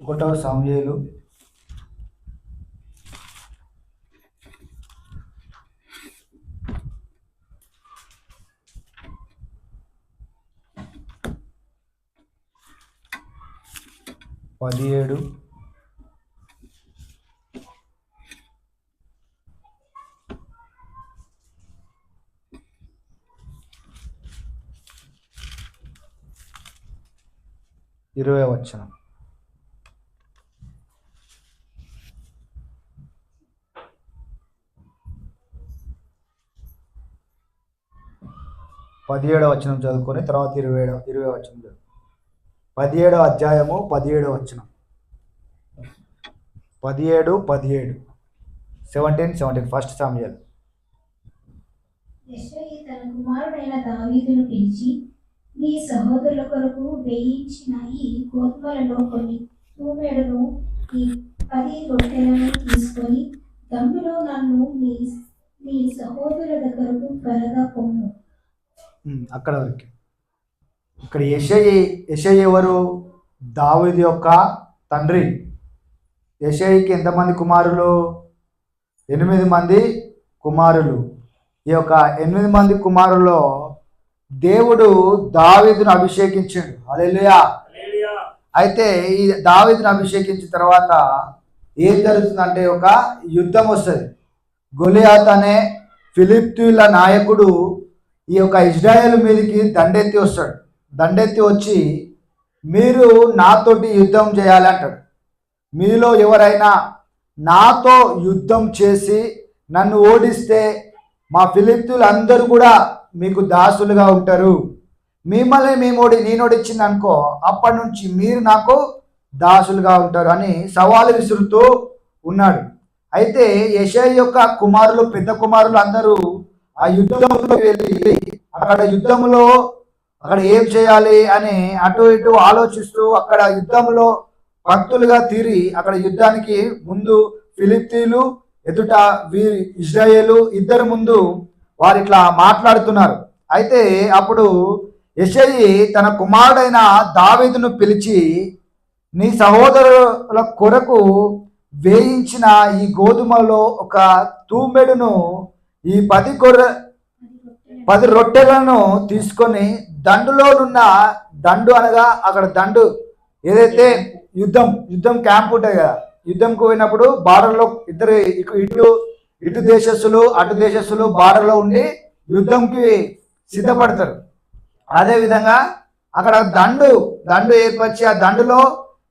ఒకటవ సమూయేలు 17 20 వచనం. పదిహేడవ వచనం చదువుకొని తర్వాత 20 వచనం చదువు. 17వ అధ్యాయము 17వ వచనం. 17 ఫస్ట్ సమూయేలు. యెషయి తన కుమారుడైన దావీదును పిలిచి, నీ సహోదరుల కొరకు వేయించిన ఈ గోధుమలలో కొన్ని తూమెడును ఈ 10 రొట్టెలను తీసుకొని దమ్ములో నన్ను నీ సహోదరుల దగ్గరకు త్వరగా పొమ్ము. అక్కడ వరకు. ఇక్కడ యెషయి ఎవరు? దావీదు యొక్క తండ్రి. యెషయికి ఎంతమంది కుమారులు? 8 మంది కుమారులు. ఈ యొక్క 8 మంది కుమారుల్లో దేవుడు దావీదును అభిషేకించాడు. హల్లెలూయా. అయితే ఈ దావీదును అభిషేకించిన తర్వాత ఏం జరుగుతుందంటే ఒక యుద్ధం వస్తుంది. గొలియాత్ అనే ఫిలిష్తీయుల నాయకుడు ఈ యొక్క ఇజ్రాయేల్ మీదకి దండెత్తి వస్తాడు. దండెత్తి వచ్చి మీరు నాతోటి యుద్ధం చేయాలి అంటాడు. మీలో ఎవరైనా నాతో యుద్ధం చేసి నన్ను ఓడిస్తే మా ఫిలిష్తీయులు అందరూ కూడా మీకు దాసులుగా ఉంటారు. మిమ్మల్ని నేను ఓడించింది అనుకో, అప్పటి నుంచి మీరు నాకు దాసులుగా ఉంటారు అని సవాలు విసురుతూ ఉన్నాడు. అయితే యెషయి యొక్క కుమారులు, పెద్ద కుమారులు అందరూ ఆ యుద్ధంలో వెళ్ళి అక్కడ ఏం చేయాలి అని అటు ఇటు ఆలోచిస్తూ అక్కడ యుద్ధంలో భక్తులుగా తీరి అక్కడ యుద్ధానికి ముందు ఫిలిష్తీయులు ఎదుట ఇజ్రాయేలు ఇద్దరు ముందు వారు ఇట్లా మాట్లాడుతున్నారు. అయితే అప్పుడు యెషయి తన కుమారుడైన దావీదును పిలిచి, నీ సహోదరుల కొరకు వేయించిన ఈ గోధుమలో ఒక తూమెడును ఈ 10 రొట్టెలను తీసుకొని దండులోనున్న దండు అనగా అక్కడ దండు ఏదైతే యుద్ధం క్యాంప్ ఉంటుంది కదా, యుద్ధంకు పోయినప్పుడు బార్డర్లో ఇద్దరు ఇటు దేశస్తులు అటు దేశస్తులు బార్డర్లో ఉండి యుద్ధంకి సిద్ధపడతారు. అదేవిధంగా అక్కడ దండు ఏర్పరిచి ఆ దండులో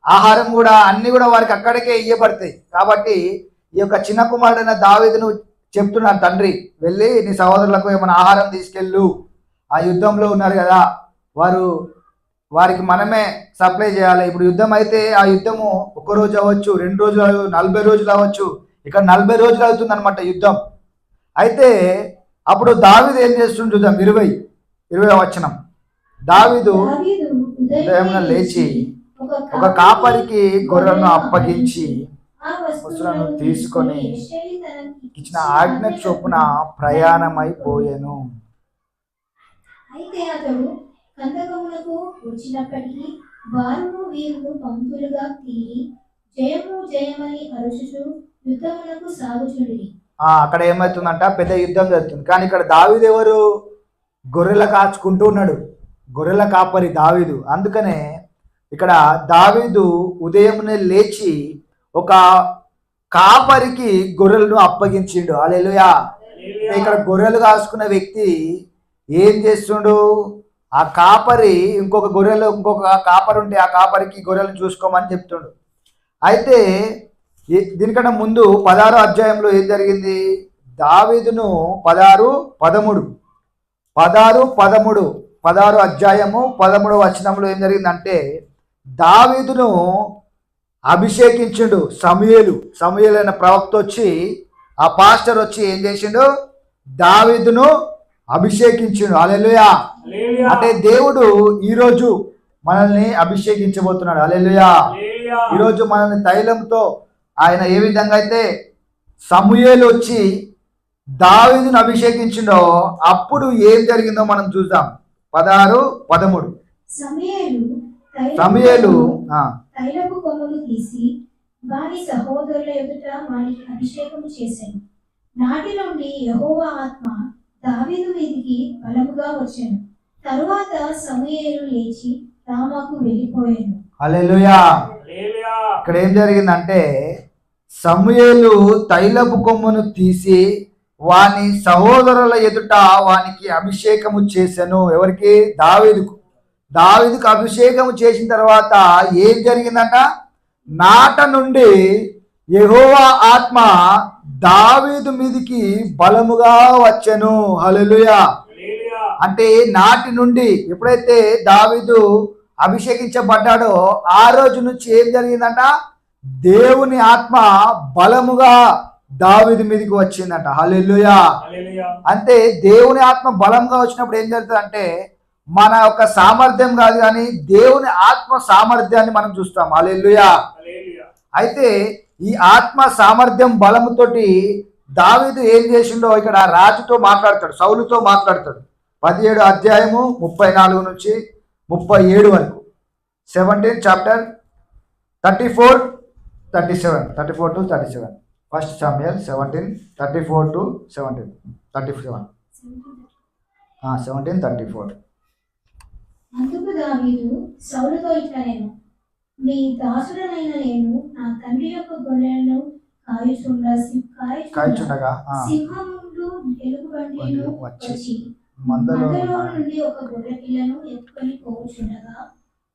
ఆహారం కూడా అన్ని కూడా వారికి అక్కడికే ఇయ్యబడతాయి. కాబట్టి ఈ యొక్క చిన్న కుమారుడైన దావీదును చెప్తున్నాడు తండ్రి, వెళ్ళి నీ సహోదరులకు ఏమైనా ఆహారం తీసుకెళ్ళు, ఆ యుద్ధంలో ఉన్నారు కదా వారికి మనమే సప్లై చేయాలి. ఇప్పుడు యుద్ధం అయితే ఆ యుద్ధము 1 రోజు అవ్వచ్చు, 2 రోజులు 40 రోజులు అవ్వచ్చు. ఇక్కడ 40 రోజులు అవుతుంది అనమాట యుద్ధం. అయితే అప్పుడు దావీదు ఏం చేస్తుండే చూద్దాం. 20వ వచనం. దావీదు ఉదయమున లేచి ఒక కాపరికి గొర్రెలను అప్పగించి వస్తువులను తీసుకొని ఇచ్చిన ఆజ్ఞ చొప్పున ప్రయాణమైపోయాను. అయితే అతడు కందకములకు వచ్చినప్పటికీ వారును వీరును పంక్తులుగా తీరి జయము జయమని అరుచుచు యుద్ధములకు సాగుచుండిరి. అక్కడ ఏమవుతుందంట, పెద్ద యుద్ధం జరుగుతుంది. కానీ ఇక్కడ దావీదు ఎవరు? గొర్రెల కాచుకుంటూ ఉన్నాడు, గొర్రెల కాపరి దావీదు. అందుకనే ఇక్కడ దావీదు ఉదయమునే లేచి ఒక కాపరికి గొర్రెలను అప్పగించిండు. హల్లెలూయా. ఇక్కడ గొర్రెలు కాసుకున్న వ్యక్తి ఏం చేస్తుండు? ఆ కాపరి ఇంకొక కాపరి ఉంటే ఆ కాపరికి గొర్రెలను చూసుకోమని చెప్తుండు. అయితే దీనికన్నా ముందు 16వ అధ్యాయంలో ఏం జరిగింది? దావీదును 16 అధ్యాయము 13వ వచనంలో ఏం జరిగిందంటే దావీదును అభిషేకించిండు సమూయేలు అనే ప్రవక్త వచ్చి, ఆ పాస్టర్ వచ్చి ఏం చేసిండు? దావీదును అభిషేకించిండు. హల్లెలూయా. అంటే దేవుడు ఈరోజు మనల్ని అభిషేకించబోతున్నాడు. హల్లెలూయా. ఈరోజు మనల్ని తైలంతో ఆయన ఏ విధంగా అయితే సమూయేలు వచ్చి దావీదును అభిషేకించిండో అప్పుడు ఏం జరిగిందో మనం చూద్దాం. 16, 13. సమూయేలు తైలపు కొమ్ములు తీసి వారి సహోదరుల ఎదుట వారికి అభిషేకము చేశాను. నాటి నుండి యెహోవా ఆత్మ దావీదు మీదికి బలముగా వచ్చాను. తరువాత సమూయేలు లేచి రామాకు వెళ్ళిపోయాను. హల్లెలూయా. ఇక్కడ ఏం జరిగిందంటే సమూయేలు తైలపు కొమ్మును తీసి వాని సహోదరుల ఎదుట వానికి అభిషేకము చేశాను. ఎవరికి? దావీదుకు. దావీదుకు అభిషేకము చేసిన తర్వాత ఏం జరిగిందంట? నాట నుండి యెహోవా ఆత్మ దావీదు మీదికి బలముగా వచ్చెను. హల్లెలూయా. అంటే నాటి నుండి ఎప్పుడైతే దావీదు అభిషేకించబడ్డాడో ఆ రోజు నుంచి ఏం జరిగిందంట? దేవుని ఆత్మ బలముగా దావీదు మీదకి వచ్చిందంట. హల్లెలూయా. అంటే దేవుని ఆత్మ బలంగా వచ్చినప్పుడు ఏం జరుగుతుందంటే మన యొక్క సామర్థ్యం కాదు కానీ దేవుని ఆత్మ సామర్థ్యాన్ని మనం చూస్తాం. హల్లెలూయా. అయితే ఈ ఆత్మ సామర్థ్యం బలముతోటి దావీదు ఏం చేసిండో ఇక్కడ రాజుతో మాట్లాడతాడు, సౌలుతో మాట్లాడతాడు. 17 అధ్యాయము 34 నుంచి 37 వరకు. 17 చాప్టర్ 34 to 37. 1 Samuel 17:34 to 37. 17:34. అందుకు దావీదు సౌలుతో ఇట్లా నేను నీ దాసుడనైన నేను నా తండ్రి యొక్క గొర్రెలను కాయచుండగా సింహములు ఎలుగుబంటిను వచ్చి మందలో నుండి ఒక గొర్రె పిల్లను ఎత్తుకొని పోవచ్చుండగా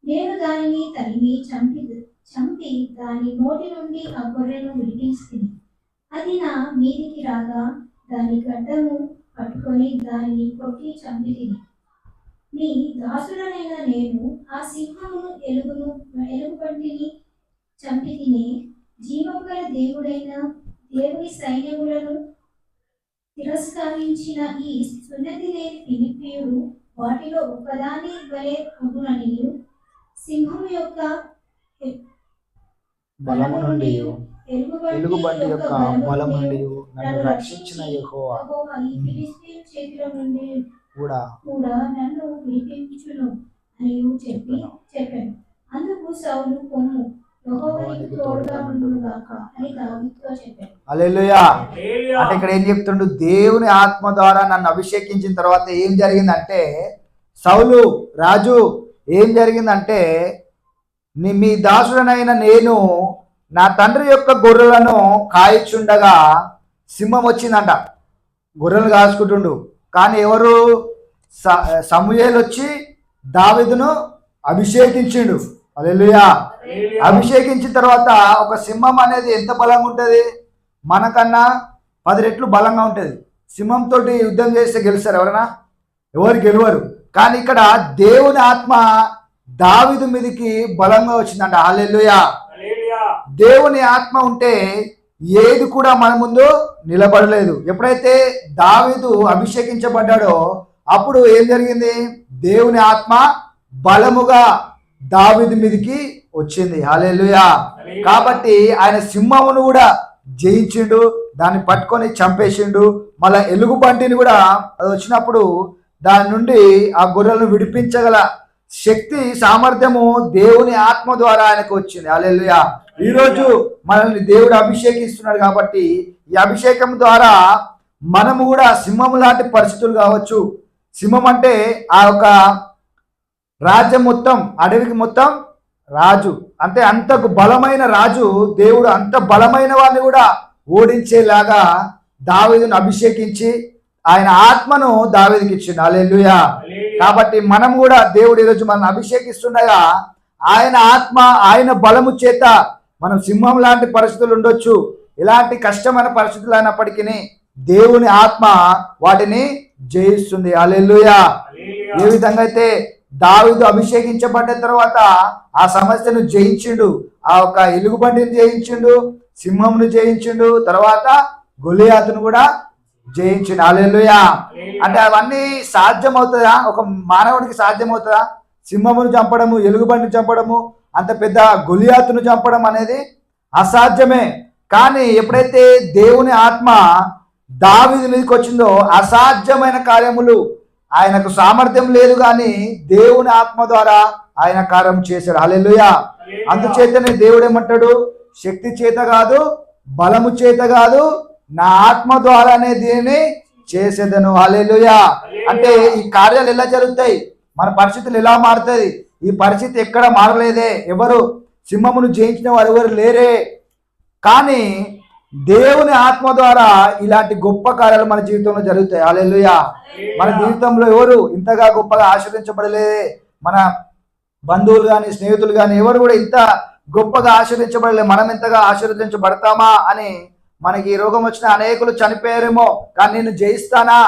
నేను దానిని తరిమి చంపి దాని నోటి నుండి ఆ గొర్రెను విడిపించింది. అది నా మీదికి రాగా దాని గడ్డము పట్టుకొని దానిని కొట్టి చంపితిని. నీ దాసుడనైన నేను ఆ సింహమును ఎలుగుబంటిని చంపితిని. జీవము గల దేవుని సైన్యములను తిరస్కరించిన ఈ సున్నతి లేని ఫిలిష్తీయుడు వాటిలో ఒకదాని వలె అగుననియు సింహము యొక్క బలము నుండి ఎలుగుబంటి యొక్క బలము నుండి నన్ను రక్షించిన యెహోవా ఈ ఫిలిష్తీయుల చేతిలో నుండి కూడా నన్ను విడిపించును అని చెప్పాను. అందుకు సౌలు కొమ్ము యెహోవాకు తోడుగా ఉండుగాక అని దావీదుతో చెప్పాడు. హల్లెలూయా. అంటే ఇక్కడ ఏం చెప్తుండు? దేవుని ఆత్మ ద్వారా నన్ను అభిషేకించిన తర్వాత ఏం జరిగిందంటే సౌలు రాజు ఏం జరిగిందంటే మీ దాసుడనైన నేను నా తండ్రి యొక్క గొర్రెలను కాయచుండగా సింహం వచ్చిందంట. గొర్రెలు కాసుకుంటుండు. కానీ ఎవరు? సమూయేలు వచ్చి దావీదును అభిషేకించిండు. హల్లెలూయా. అభిషేకించిన తర్వాత ఒక సింహం అనేది ఎంత బలంగా ఉంటుంది? మనకన్నా 10 రెట్లు బలంగా ఉంటుంది. సింహంతో యుద్ధం చేస్తే గెలుస్తారు ఎవరైనా? ఎవరు గెలవరు. కానీ ఇక్కడ దేవుని ఆత్మ దావీదు మీదకి బలంగా వచ్చిందంట. హల్లెలూయా. దేవుని ఆత్మ ఉంటే ఏది కూడా మన ముందు నిలబడలేదు. ఎప్పుడైతే దావీదు అభిషేకించబడ్డాడో అప్పుడు ఏం జరిగింది? దేవుని ఆత్మ బలముగా దావీదు మీదకి వచ్చింది. హల్లెలూయా. కాబట్టి ఆయన సింహమును కూడా జయించిండు, దాన్ని పట్టుకొని చంపేసిండు. మళ్ళా ఎలుగుబంటిని కూడా అది వచ్చినప్పుడు దాని నుండి ఆ గొర్రెలను విడిపించగల శక్తి సామర్థ్యము దేవుని ఆత్మ ద్వారా ఆయనకు వచ్చింది. హల్లెలూయా. ఈరోజు మనల్ని దేవుడు అభిషేకిస్తున్నాడు కాబట్టి ఈ అభిషేకం ద్వారా మనము కూడా సింహం లాంటి పరిస్థితులు కావచ్చు. సింహం అంటే ఆ యొక్క రాజ్యం మొత్తం, అడవికి మొత్తం రాజు, అంటే అంతకు బలమైన రాజు. దేవుడు అంత బలమైన వాడిని కూడా ఓడించేలాగా దావీదును అభిషేకించి ఆయన ఆత్మను దావీదుకి ఇచ్చిండు. హల్లెలూయా. కాబట్టి మనం కూడా దేవుడు ఈరోజు మనం అభిషేకిస్తుండగా ఆయన ఆత్మ ఆయన బలము చేత మనం సింహం లాంటి పరిస్థితులు ఉండొచ్చు. ఇలాంటి కష్టమైన పరిస్థితులు అయినప్పటికీ దేవుని ఆత్మ వాటిని జయిస్తుంది. హల్లెలూయా. ఏ విధంగా అయితే దావీదు అభిషేకించబడ్డ తర్వాత ఆ సమస్యను జయించిండు, ఆ ఒక ఎలుగుబంటిని జయించిండు, సింహంను జయించిండు, తర్వాత గొలియాతును కూడా జయించిండు. హల్లెలూయా. అంటే అవన్నీ సాధ్యమవుతుందా? ఒక మానవుడికి సాధ్యమవుతుందా? సింహమును చంపడము, ఎలుగుబంటిని చంపడము, అంత పెద్ద గొలియాతును చంపడం అనేది అసాధ్యమే. కానీ ఎప్పుడైతే దేవుని ఆత్మ దావీదు మీదకి వచ్చిందో అసాధ్యమైన కార్యములు ఆయనకు సామర్థ్యం లేదు కానీ దేవుని ఆత్మ ద్వారా ఆయన కార్యం చేశాడు. హల్లెలూయా. అందుచేతనే దేవుడు ఏమంటాడు, శక్తి చేత కాదు, బలము చేత కాదు, నా ఆత్మ ద్వారానే దీనిని చేసేదను. హల్లెలూయా. అంటే ఈ కార్యాలు ఎలా జరుగుతాయి, మన పరిస్థితులు ఎలా మారుతాయి? ఈ పరిస్థితి ఎక్కడ మారలేదే, ఎవరు సింహమును జయించిన వారు ఎవరు లేరే. కానీ దేవుని ఆత్మ ద్వారా ఇలాంటి గొప్ప కార్యాలు మన జీవితంలో జరుగుతాయి. హల్లెలూయా. మన జీవితంలో ఎవరు ఇంతగా గొప్పగా ఆశీర్వదించబడలేదే. మన బంధువులు కానీ స్నేహితులు కానీ ఎవరు కూడా ఇంత గొప్పగా ఆశీర్వదించబడలేదు. మనం ఎంతగా ఆశీర్వదించబడతామా అని మనకి ఈ రోగం వచ్చిన అనేకులు చనిపోయారేమో, కానీ నేను జయిస్తానా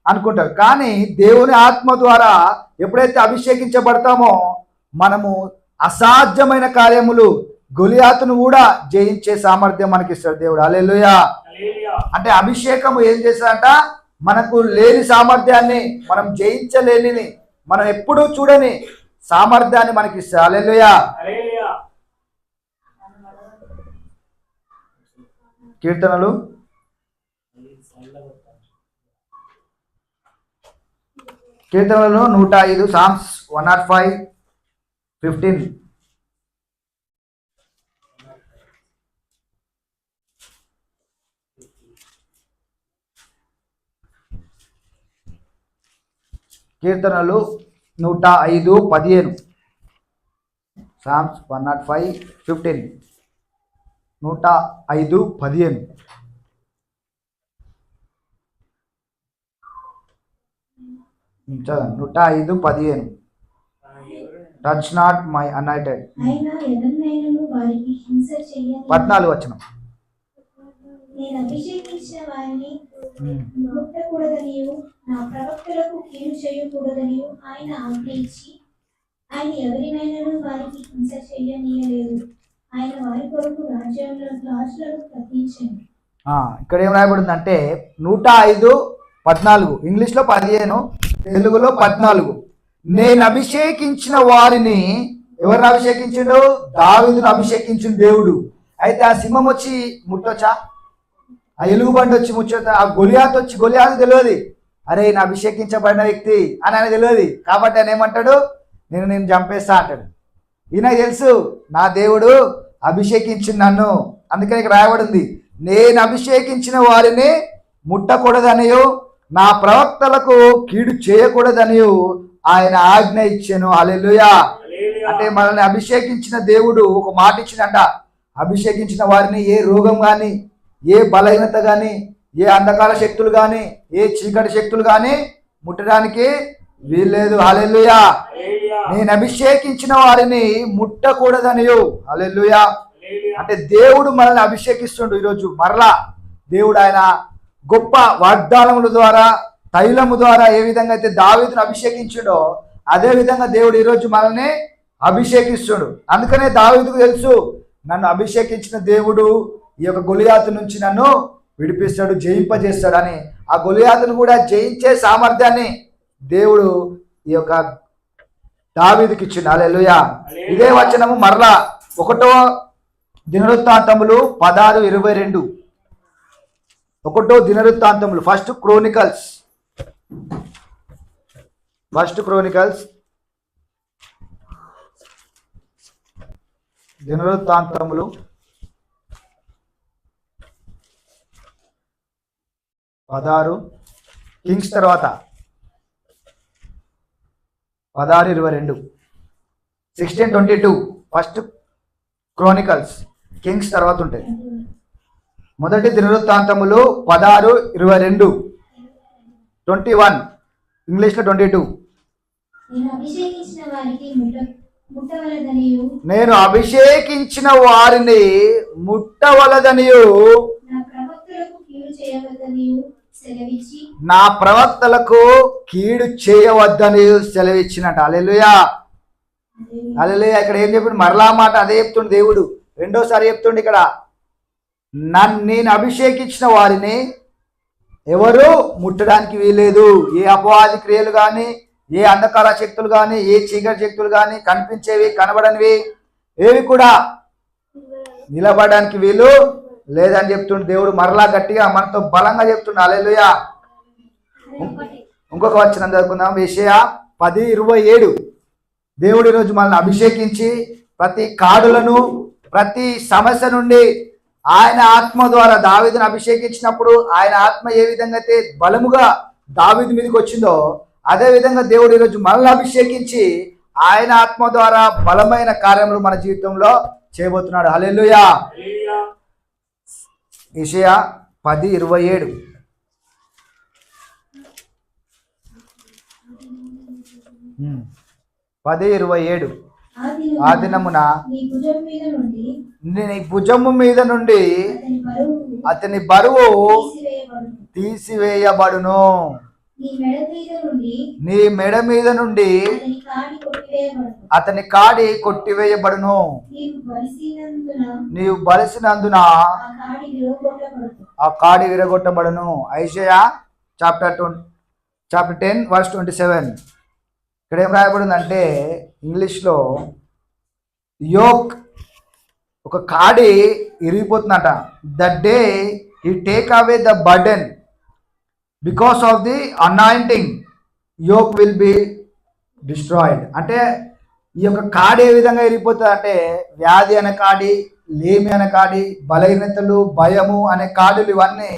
అనుకుంటారు. కానీ దేవుని ఆత్మ ద్వారా ఎప్పుడైతే అభిషేకించబడతామో మనము అసాధ్యమైన కార్యములు, గొలియాతును కూడా జయించే సామర్థ్యం మనకి ఇస్తాడు దేవుడు. హల్లెలూయా. అంటే అభిషేకము ఏం చేస్తాడంట, మనకు లేని సామర్థ్యాన్ని, మనం జయించలేనిని, మనం ఎప్పుడూ చూడని సామర్థ్యాన్ని మనకి ఇస్తాడు. హల్లెలూయా. కీర్తనలు 105, సామ్స్ 105:15. కీర్తనలు 105:15. సామ్స్ 105:15. 105:15. చదవండి. 105:15. Touch not my anointed. 14 వచనం. నేను అభిషేకించిన వారిని ముట్టకూడదనియు, నా ప్రవక్తలకు కీడు చేయకూడదనియు ఆయన ఆజ్ఞయించి, ఆయన ఎవరినైనాను వారికి హింస చేయనీయలేదు. ఆయన వారి కొరకు రాజులను తప్పించాడు. ఇక్కడ ఏం రాయబడింది అంటే 105:14, ఇంగ్లీష్లో 15, తెలుగులో 14. నేను అభిషేకించిన వారిని, ఎవరిని అభిషేకించిండు? దావీదును అభిషేకించిన దేవుడు. అయితే ఆ సింహం వచ్చి ముట్టొచ్చా? ఆ ఎలుగుబండి వచ్చి ముచ్చొచ్చా? ఆ గొలియాతు వచ్చి, గొలియాతు తెలియదు, అరే నా అభిషేకించబడిన వ్యక్తి అని ఆయన తెలియదు. కాబట్టి ఆయన ఏమంటాడు, నేను చంపేస్తా అంటాడు. ఈయనకు తెలుసు నా దేవుడు అభిషేకించిన నన్ను. అందుకని ఇక్కడ రాయబడింది, నేను అభిషేకించిన వారిని ముట్టకూడదనియు, నా ప్రవక్తలకు కీడు చేయకూడదనియు ఆయన ఆజ్ఞ ఇచ్చాను. హల్లెలూయా. అంటే మనల్ని అభిషేకించిన దేవుడు ఒక మాట ఇచ్చిందంట, అభిషేకించిన వారిని ఏ రోగం కానీ, ఏ బలహీనత కానీ, ఏ అంధకార శక్తులు కానీ, ఏ చీకటి శక్తులు కానీ ముట్టడానికి వీల్లేదు. హల్లెలూయా. నేను అభిషేకించిన వారిని ముట్టకూడదనియు. హల్లెలూయా. అంటే దేవుడు మనల్ని అభిషేకిస్తుండు. ఈరోజు మరలా దేవుడు ఆయన గొప్ప వాగ్దానముల ద్వారా, తైలము ద్వారా ఏ విధంగా అయితే దావీదును అభిషేకించుడో అదే విధంగా దేవుడు ఈరోజు మనల్ని అభిషేకిస్తుడు. అందుకనే దావీదుకు తెలుసు, నన్ను అభిషేకించిన దేవుడు ఈ యొక్క గొలియాతు నుంచి నన్ను విడిపిస్తాడు, జయింపజేస్తాడు అని. ఆ గొలియాతును కూడా జయించే సామర్థ్యాన్ని దేవుడు ఈ యొక్క దావీదుకి ఇచ్చిండు. హల్లెలూయా. ఇదే వచనము మరలా 1వ దినవృత్తాంతములు 16:22. 1వ దినవృత్తాంతములు, ఫస్ట్ క్రోనికల్స్ 16, కింగ్స్ తర్వాత 16:22. 16:22 ఫస్ట్ క్రోనికల్స్, కింగ్స్ తర్వాత ఉంటాయి. మొదటి దినవృత్తాంతములు 16:22. 21 ఇంగ్లీష్లో 22. నేను అభిషేకించిన వారిని ముట్టవలదనియు, నా ప్రవక్తలకు కీడు చేయవద్దని సెలవిచ్చినట్ట. హల్లెలూయా. హల్లెలూయా. ఇక్కడ ఏం చెప్పిండు? మరలా మాట అదే చెప్తుండు దేవుడు, రెండోసారి చెప్తుండు ఇక్కడ, నేను అభిషేకించిన వారిని ఎవరు ముట్టడానికి వీలేదు. ఏ అపవాది క్రియలు కానీ, ఏ అంధకార శక్తులు కానీ, ఏ చీకటి శక్తులు కానీ, కనిపించేవి కనబడనివి ఏవి కూడా నిలబడడానికి వీలు లేదని చెప్తుండు దేవుడు. మరలా గట్టిగా మనతో బలంగా చెప్తుండు. హల్లెలూయా. ఇంకొక వచనం చదువుకుందాం. యెషయా 10:27. దేవుడు ఈరోజు మనల్ని అభిషేకించి ప్రతి కాడులను ప్రతి సమస్య నుండి ఆయన ఆత్మ ద్వారా దావీదును అభిషేకించినప్పుడు ఆయన ఆత్మ ఏ విధంగా అయితే బలముగా దావీదు మీదకి వచ్చిందో అదే విధంగా దేవుడు ఈరోజు మనల్ని అభిషేకించి ఆయన ఆత్మ ద్వారా బలమైన కార్యములు మన జీవితంలో చేయబోతున్నాడు. హల్లెలూయా. యెషయా 10:27. ఉమ్. 10:27. ఆ దినమున నీ భుజం మీద నుండి నీ భుజము మీద నుండి అతని బరువు తీసివేయబడును. నీ మెడ మీద నుండి అతని కాడి కొట్టివేయబడును. నీవు బలిసినందున ఆ కాడి విరగొట్టబడును. యెషయా చాప్టర్ 10:27. ఇక్కడ ఏం రాయబడిందంటే ఇంగ్లీష్లో యోక్, ఒక కాడి ఇరిగిపోతుందట. The day he take away the burden because of the anointing yoke will be destroyed. అంటే ఈ యొక్క కాడి ఏ విధంగా ఇరిగిపోతుంది అంటే వ్యాధి అనే కాడి, లేమి అనే కాడి, బలహీనతలు, భయము అనే కాడులు ఇవన్నీ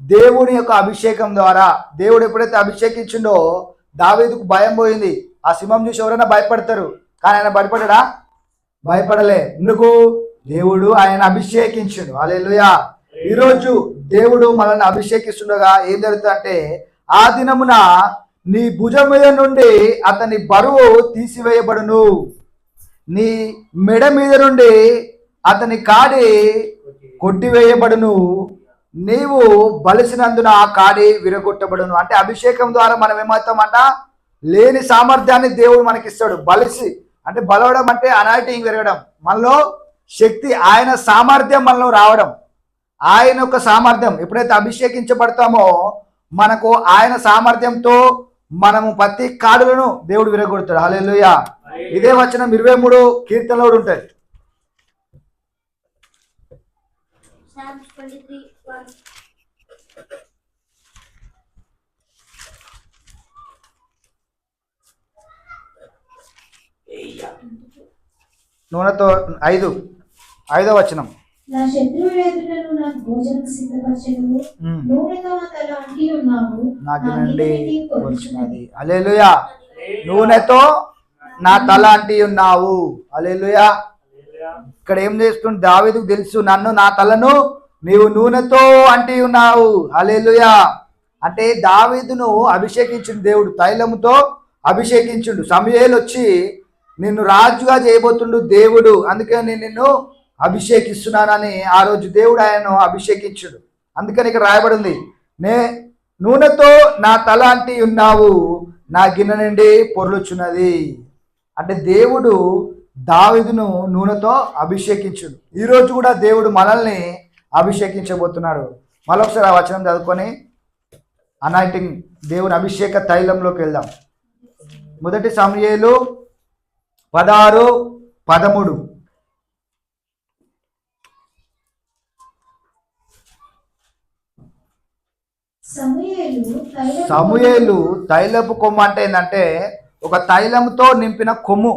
దేవుని యొక్క అభిషేకం ద్వారా దేవుడు ఎప్పుడైతే అభిషేకించిండో దావీదుకు భయం పోయింది. ఆ సింహం చూసి ఎవరైనా భయపడతారు, కానీ ఆయన భయపడడా? భయపడలే. ఎందుకు? దేవుడు ఆయన అభిషేకించిండు. హల్లెలూయా. ఈరోజు దేవుడు మనల్ని అభిషేకిస్తుండగా ఏం జరుగుతుందంటే ఆ దినమున నీ భుజం మీద నుండి అతని బరువు తీసివేయబడును. నీ మెడ మీద నుండి అతని కాడి కొట్టివేయబడును. నీవు బలిసినందున ఆ కాడి విరగొట్టబడును. అంటే అభిషేకం ద్వారా మనం ఏమవుతామంట? లేని సామర్థ్యాన్ని దేవుడు మనకిస్తాడు. బలిసి అంటే బలవడం అంటే అనాయిటింగ్ విరగడం, మనలో శక్తి, ఆయన సామర్థ్యం మనలో రావడం. ఆయన యొక్క సామర్థ్యం ఎప్పుడైతే అభిషేకించబడతామో మనకు ఆయన సామర్థ్యంతో మనము ప్రతి కాడులను దేవుడు విరగొడతాడు. హల్లెలూయా. ఇదే వచనం 23 కీర్తనలో కూడా ఉంటుంది. నూనెతో 5వ వచనం. నా శత్రువుల ఎదుటను నాకు భోజనం సిద్ధపరచెదవు. నూనెతో నా తల అంటి ఉన్నావు, నా గిన్నె నిండి హల్లెలూయా. నూనెతో నా తల అంటి ఉన్నావు. హల్లెలూయా. ఇక్కడ ఏం చేస్తుంది? దావీదుకు తెలుసు, నన్ను నా తలను నీవు నూనెతో అంటి ఉన్నావు. హల్లెలూయా. అంటే దావీదును అభిషేకించిండు దేవుడు, తైలముతో అభిషేకించుండు. సమూయేలు వచ్చి నిన్ను రాజుగా చేయబోతుండు దేవుడు, అందుకే నేను నిన్ను అభిషేకిస్తున్నానని ఆ రోజు దేవుడు ఆయనను అభిషేకించుడు. అందుకని ఇక్కడ రాయబడింది, నూనెతో నా తల అంటి ఉన్నావు, నా గిన్నె నుండి పొర్లుచున్నది. అంటే దేవుడు దావీదును నూనెతో అభిషేకించుడు. ఈరోజు కూడా దేవుడు మనల్ని అభిషేకించబోతున్నాడు. మరొకసారి ఆ వచనం చదువుకొని అనాయింటింగ్ దేవుని అభిషేక తైలంలోకి వెళ్దాం. 1 సమూయేలు 16:13. సమూయేలు తైలపు కొమ్ము అంటే ఏంటంటే ఒక తైలంతో నింపిన కొమ్ము.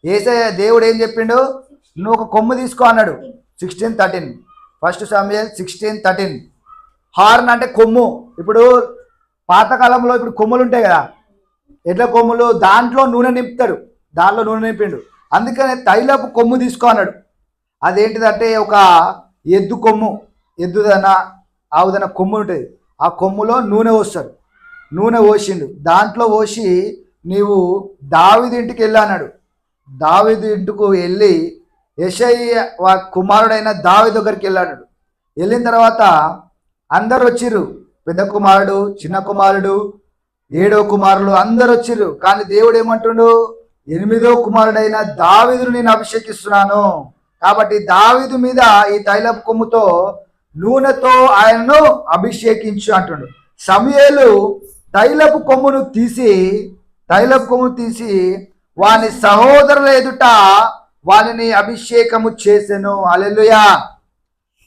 యేసయ్య దేవుడు ఏం చెప్పిండు? నువ్వు ఒక కొమ్ము తీసుకో అన్నాడు. 16:13. 1 సమూయేలు 16:13. హార్న్ అంటే కొమ్ము. ఇప్పుడు పాతకాలంలో ఇప్పుడు కొమ్ములు ఉంటాయి కదా, ఎడ్ల కొమ్ములు, దాంట్లో నూనె నింపుతాడు, దాంట్లో నూనె నింపిండు. అందుకని తైలపు కొమ్ము తీసుకో అన్నాడు. అదేంటిదంటే ఒక ఎద్దు కొమ్ము, ఎద్దుదన ఆవుదన కొమ్ము ఉంటుంది. ఆ కొమ్ములో నూనె పోస్తాడు. నూనె పోసిండు, దాంట్లో పోసి నీవు దావీదు ఇంటికి వెళ్ళి అన్నాడు. దావీదు ఇంటికి వెళ్ళి యెషయ్య కుమారుడైన దావీదు దగ్గరికి వెళ్ళాడు. వెళ్ళిన తర్వాత అందరు వచ్చిర్రు, పెద్ద కుమారుడు, చిన్న కుమారుడు, 7వ కుమారులు అందరు వచ్చిర్రు. కానీ దేవుడు ఏమంటుండు? 8వ కుమారుడైన దావీదును నేను అభిషేకిస్తున్నాను, కాబట్టి దావీదు మీద ఈ తైలపు కొమ్ముతో నూనెతో ఆయనను అభిషేకించు అంటుండు. సమూయేలు తైలపు కొమ్మును తీసి వాని సహోదరుల ఎదుట వానిని అభిషేకము చేసెను. హల్లెలూయా.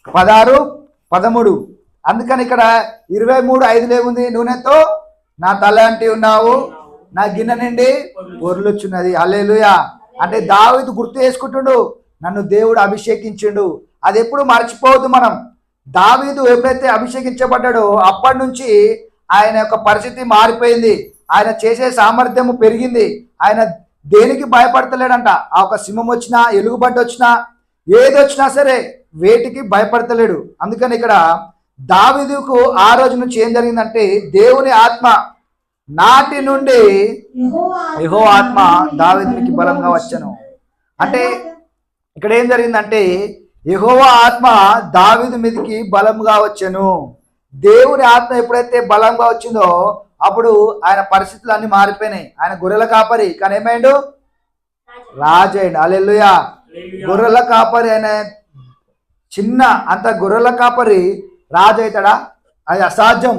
16:13. అందుకని ఇక్కడ 23:5 ఏముంది? నూనెతో నా తలంటి ఉన్నావు, నా గిన్నె నిండి పొర్లుచున్నది. హల్లెలూయా. అంటే దావీదు గుర్తు చేసుకుంటుండు, నన్ను దేవుడు అభిషేకించిండు. అది ఎప్పుడు మర్చిపోవద్దు మనం. దావీదు ఎప్పుడైతే అభిషేకించబడ్డాడో అప్పటి నుంచి ఆయన యొక్క పరిస్థితి మారిపోయింది. ఆయన చేసే సామర్థ్యము పెరిగింది. ఆయన దేనికి భయపడతలేడంట. ఆ ఒక సింహం వచ్చినా, ఎలుగుబంటి వచ్చినా, ఏది వచ్చినా సరే వేటికి భయపడతలేడు. అందుకని ఇక్కడ దావీదుకు ఆ రోజు నుంచి ఏం జరిగిందంటే, దేవుని ఆత్మ నాటి నుండి యెహోవా ఆత్మ దావీదునికి బలంగా వచ్చెను. అంటే ఇక్కడ ఏం జరిగిందంటే, యెహోవా ఆత్మ దావీదు మీదకి బలంగా వచ్చెను. దేవుని ఆత్మ ఎప్పుడైతే బలంగా వచ్చిందో అప్పుడు ఆయన పరిస్థితులు అన్ని మారిపోయినాయి. ఆయన గొర్రెల కాపరి, కానీ ఏమైండు? రాజైండు. హల్లెలూయా. గొర్రెల కాపరి ఆయన చిన్న అంత గొర్రెల కాపరి రాజు అవుతాడా? అది అసాధ్యం.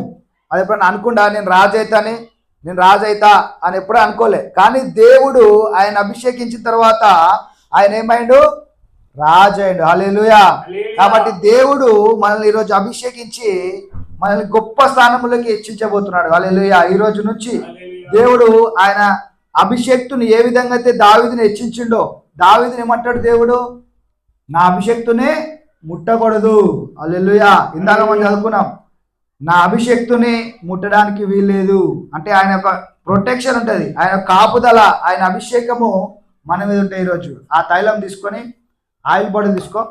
అది ఎప్పుడైనా అనుకుండా నేను రాజు అవుతాని, నేను రాజు అవుతా అని ఎప్పుడూ అనుకోలే. కానీ దేవుడు ఆయన అభిషేకించిన తర్వాత ఆయన ఏమైండు? రాజైండు. హల్లెలూయా. కాబట్టి దేవుడు మనల్ని ఈరోజు అభిషేకించి మనల్ని గొప్ప స్థానంలోకి హెచ్చించబోతున్నాడు. హల్లెలూయా. ఈ రోజు నుంచి దేవుడు ఆయన అభిషేక్తుని ఏ విధంగా అయితే దావీదుని హెచ్చించిండో, దావీదుని ఏమంటాడు దేవుడు? నా అభిషేక్తునే ముట్టకూడదు. హల్లెలూయా. ఇందాక మనం చదువుకున్నాం, నా అభిషేక్తుని ముట్టడానికి వీల్లేదు. అంటే ఆయన యొక్క ప్రొటెక్షన్ ఉంటుంది, ఆయన కాపుదల, ఆయన అభిషేకము మన మీద ఉంటాయి. ఈరోజు ఆ తైలం తీసుకొని, ఆయిల్ బాటిల్ తీసుకో,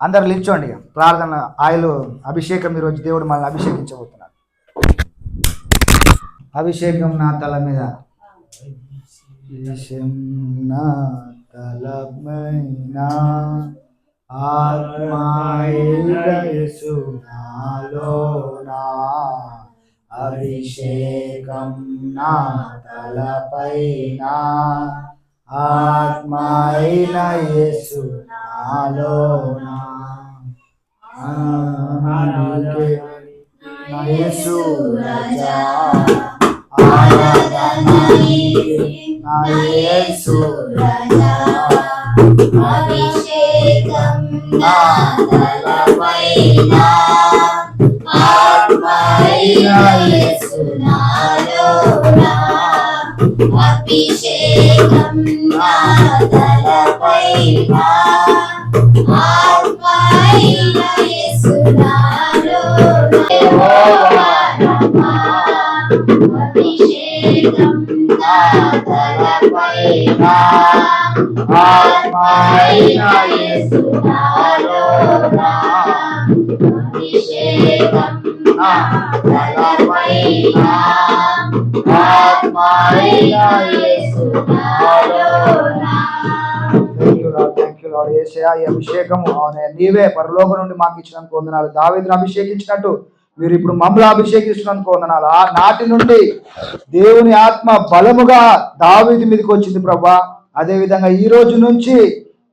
అందరు నిల్చోండి. ప్రార్థన, ఆయిల్ అభిషేకం ఈరోజు దేవుడు మనల్ని అభిషేకించబోతున్నాడు. అభిషేకం నా తల మీద, నా తలపైన ఆత్మయేసు నాలోనా, అభిషేకం నా తలపైన ఆత్మైన యేసు నాలోనా, యేసు రాజా ఆరాధన నా యేసు రాజా, అభిషేకం నా తలపైన ఆత్మైన యేసు నాలోనా, అభిషేకం నా తలపైన ఆత్మైన యేసు నాలోనా, యెహోవా రమా, అభిషేకం నా తలపైన ఆత్మైన యేసు నాలోనా, అభిషేకం నా తలపైన ఆత్మైన యేసు నాలోనా. Thank you lord. యేసయ్యా, ఈ అభిషేకము నీవే పరలోకం నుండి మాకు ఇచ్చినందుకు వందనాలు. దావీదును అభిషేకించినట్టు మీరు ఇప్పుడు మమ్మల్ని అభిషేకిస్తున్నందుకు వందనాలు. ఆ నాటి నుండి దేవుని ఆత్మ బలముగా దావీదు మీదకి వచ్చింది ప్రభా. అదే విధంగా ఈ రోజు నుంచి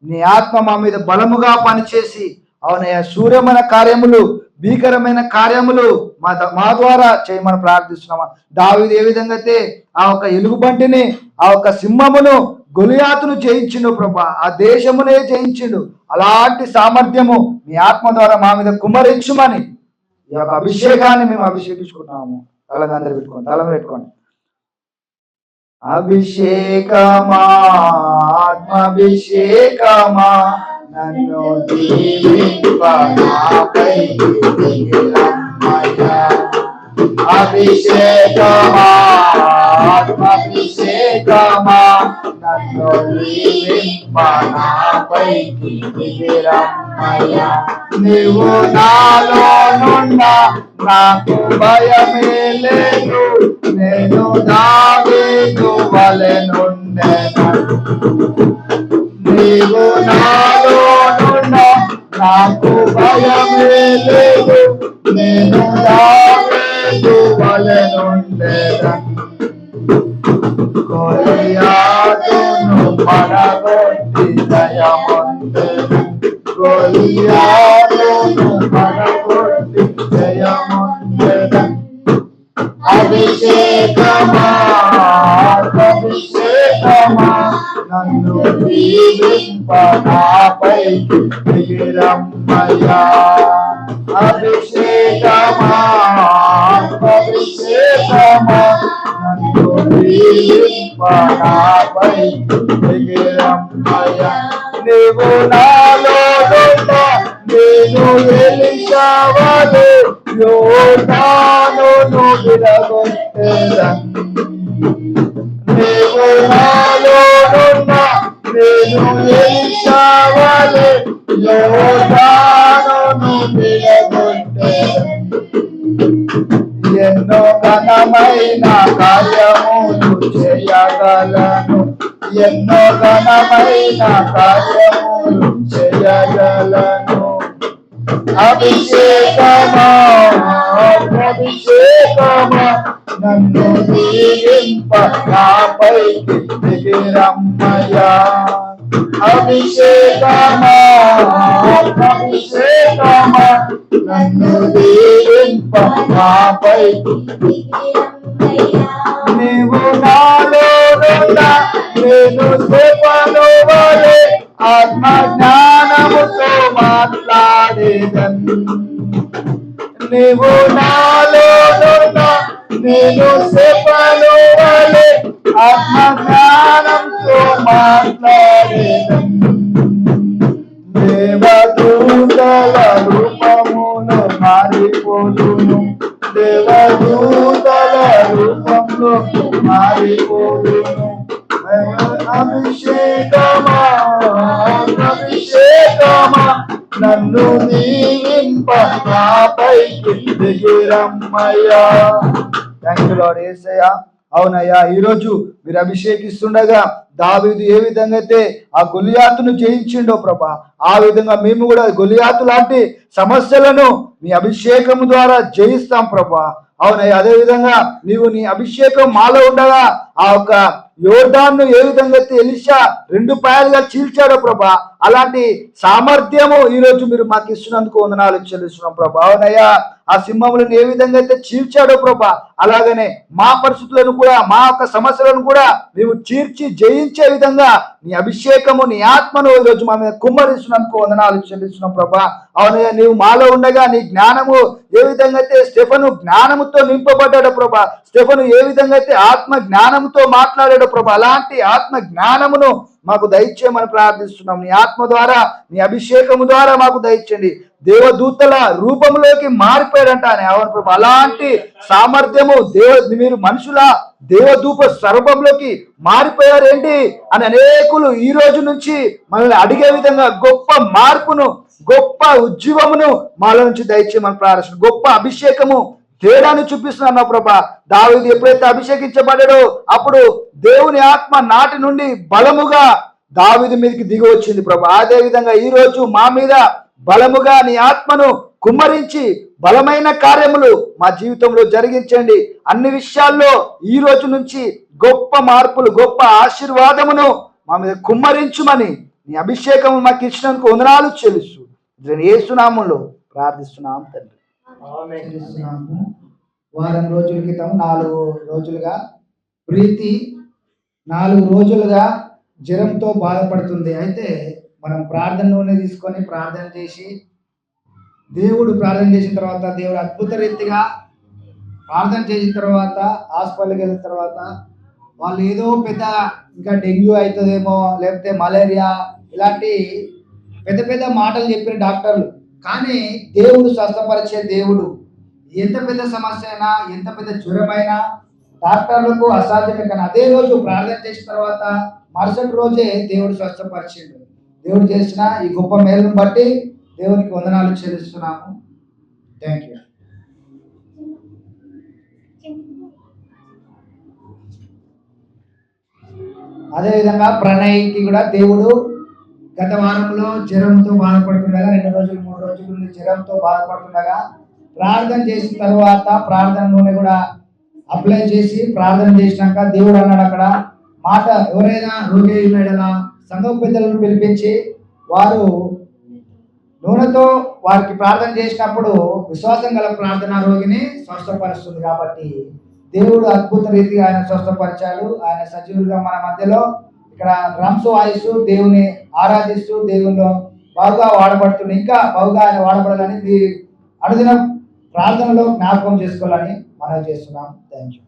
నీ ఆత్మ మా మీద బలముగా పనిచేసి అవునయ్యా శూర్యమైన కార్యములు, భీకరమైన కార్యములు మా ద్వారా చేయమని ప్రార్థిస్తున్నామా. దావీదు ఏ విధంగా అయితే ఆ ఒక ఎలుగుబంటిని, ఆ ఒక సింహమును, గొలియాతును జయించిండు ప్రభా, ఆ దేశమునే జయించిండు. అలాంటి సామర్థ్యము మీ ఆత్మ ద్వారా మా మీద కుమ్మరించుమని ఈ యొక్క అభిషేకాన్ని మేము అభిషేకించుకుంటున్నాము. తలంగా అందరు పెట్టుకోండి, తల పెట్టుకోండి. అభిషేకమా, ఆత్మాభిషేకమా, నన్ను దీవింపనాపై దిగిరమ్మయ్యా. అభిషేకమా, ఆత్మాభిషేకమా, నన్ను దీవింపనాపై దిగిరమ్మయ్యా. నీవు నాలో నున్న నాకు భయమే లేదు, నేను దావీదు వలె నుండెను. నీవు నాలో నున్న నాకు భయమే లేదు, నేను దావీదు వలె నుండెను. గొలియాతును పడగొట్టి జయమొందెను, గొలియాతును పడగొట్టి జయమొందెను. అభిషేకమా, అభిషేకమా, నన్ను దీవింప నాపైకి దిగిరమ్మయ్యా. అభిషేకమా అభిషేకమా నన్ను దీవింప నాపైకి దిగిరమ్మయ్యా. నీవు నాలో నేను ఎలిషావలే యోర్దానును విడగొట్టెదను. నీవు నాలోనున్న నేను ఎలిషావలే యోర్దానును విడగొట్టెదను. ఎన్నో ఘనమైన కార్యములు చేయగలను, ఎన్నో ఘనమైన కార్యములు చేయగలను. అభిషేకమా అభిషేకమా నన్ను దీవింప నాపైకి దిగిరమ్మయ్యా. అభిషేకమా అభిషేకమా నన్ను దీవింప నాపైకి దిగిరమ్మయ్యా. నీవు నాలో నేను సేవను వలె ఆత్మ జ్ఞానముతో మాట్లాడేదను. నీవు నాలో నేను సేవను వలె ఆత్మ జ్ఞానంతో మాట్లాడేదను. దేవదూతల రూపమును మారిపోదును, దేవదూతల రూపంలో మారిపోదును. అభిషేకమా అభిషేకమా నన్ను దీవింప నాపైకి దిగిరమ్మయ్యా. థ్యాంక్ యూ లార్డ్ యేసయ్యా. అవునయ్యా, ఈరోజు మీరు అభిషేకిస్తుండగా దావీదు ఏ విధంగా అయితే ఆ గొలియాతును జయించిండో ప్రభా, ఆ విధంగా మేము కూడా గొలియాతు లాంటి సమస్యలను మీ అభిషేకం ద్వారా జయిస్తాం ప్రభా. అవునయ్యా, అదే విధంగా నీవు నీ అభిషేకం మాలో ఉండగా ఆ యొక్క యోర్దాను ఏ విధంగా అయితే ఎలీషా 2 పాయలుగా చీల్చాడో ప్రభా, అలాంటి సామర్థ్యము ఈ రోజు మీరు మాకు ఇస్తున్నందుకు వందనాలు చెల్లిస్తున్నాం ప్రభా. అవునయ్యా, ఆ సింహములను ఏ విధంగా అయితే చీల్చాడో ప్రభా, అలాగనే మా పరిస్థితులను కూడా మా యొక్క సమస్యలను కూడా నీవు చీల్చి జయించే విధంగా నీ అభిషేకము నీ ఆత్మను ఈ రోజు మా మీద కుమ్మరిస్తున్నందుకు వందనాలు చెల్లిస్తున్నాం ప్రభా. అవునయ్యా, నీవు మాలో ఉండగా నీ జ్ఞానము ఏ విధంగా అయితే స్టెఫను జ్ఞానముతో నింపబడ్డాడో ప్రభా, స్టెఫను ఏ విధంగా అయితే ఆత్మ జ్ఞానముతో మాట్లాడాడో ప్రభా, అలాంటి ఆత్మ జ్ఞానమును మాకు దయచేయమని ప్రార్థిస్తున్నాం. నీ ఆత్మ ద్వారా నీ అభిషేకము ద్వారా మాకు దయచేయండి. దేవదూతల రూపంలోకి మారిపోయాడంట అవును ప్రభా, అలాంటి సామర్థ్యము మీరు మనుషుల దేవదూత స్వరూపంలోకి మారిపోయారు ఏంటి అని అనేకులు ఈ రోజు నుంచి మనల్ని అడిగే విధంగా గొప్ప మార్పును గొప్ప ఉజ్జీవమును మాలో నుంచి దయచేయమని ప్రార్థిస్తున్నాం. గొప్ప అభిషేకము తేడాన్ని చూపిస్తున్నాను ప్రభా. దావీదు ఎప్పుడైతే అభిషేకించబడాడో అప్పుడు దేవుని ఆత్మ నాటి నుండి బలముగా దావీదు మీదకి దిగి వచ్చింది ప్రభా. అదే విధంగా ఈ రోజు మా మీద బలముగా నీ ఆత్మను కుమ్మరించి బలమైన కార్యములు మా జీవితంలో జరిగించండి. అన్ని విషయాల్లో ఈ రోజు నుంచి గొప్ప మార్పులు గొప్ప ఆశీర్వాదమును మా మీద కుమ్మరించుమని నీ అభిషేకము మాకు ఇచ్చినందుకు వందనాలు చెల్లిస్తూ యేసు నామములో ప్రార్థిస్తున్నాం తండ్రి. వారం రోజుల క్రితం 4 రోజులుగా ప్రీతి 4 రోజులుగా జ్వరంతో బాధపడుతుంది. అయితే మనం ప్రార్థనలోనే తీసుకొని ప్రార్థన చేసి ప్రార్థన చేసిన తర్వాత దేవుడు అద్భుత రీతిగా ప్రార్థన చేసిన తర్వాత హాస్పిటల్కి వెళ్ళిన తర్వాత వాళ్ళు ఏదో పెద్ద ఇంకా డెంగ్యూ అవుతుందేమో లేకపోతే మలేరియా ఇలాంటి పెద్ద పెద్ద మాటలు చెప్పిన డాక్టర్లు, కానీ దేవుడు స్వస్థపరిచే దేవుడు. ఎంత పెద్ద సమస్య అయినా ఎంత పెద్ద జ్వరమైనా డాక్టర్లకు అసాధ్యమే, కానీ అదే రోజు ప్రార్థన చేసిన తర్వాత మరుసటి రోజే దేవుడు స్వస్థపరిచిండు. దేవుడు చేసిన ఈ గొప్ప మేలును బట్టి దేవునికి వందనాలు చెల్లిస్తున్నాము. Thank you. అదేవిధంగా ప్రణయ్కి కూడా దేవుడు గత వారంలో జ్వరంతో బాధపడుతుండగా 2 రోజులు 3 రోజుల నుండి జ్వరంతో బాధపడుతుండగా ప్రార్థన చేసిన తర్వాత ప్రార్థనలోనే కూడా అప్లై చేసి ప్రార్థన చేసినాక దేవుడు అన్నాడు అక్కడ మాట, ఎవరైనా రోగి ఉన్నాడలా సంఘ పెద్దలను పిలిపించి వారు నూనెతో వారికి ప్రార్థన చేసినప్పుడు విశ్వాసం గల ప్రార్థన రోగిని స్వస్థపరుస్తుంది. కాబట్టి దేవుడు అద్భుత రీతిగా ఆయన స్వస్థపరిచాడు. ఆయన సజీవులుగా మన మధ్యలో ఇక్కడ డ్రమ్స్ వాయిస్తూ దేవుని ఆరాధిస్తూ దేవునిలో బాగా వాడబడుతుంది. ఇంకా బాగా ఆయన వాడబడాలని అనుదిన ప్రార్థనలో జ్ఞాపకం చేసుకోవాలని మనం చేస్తున్నాం. Thank you.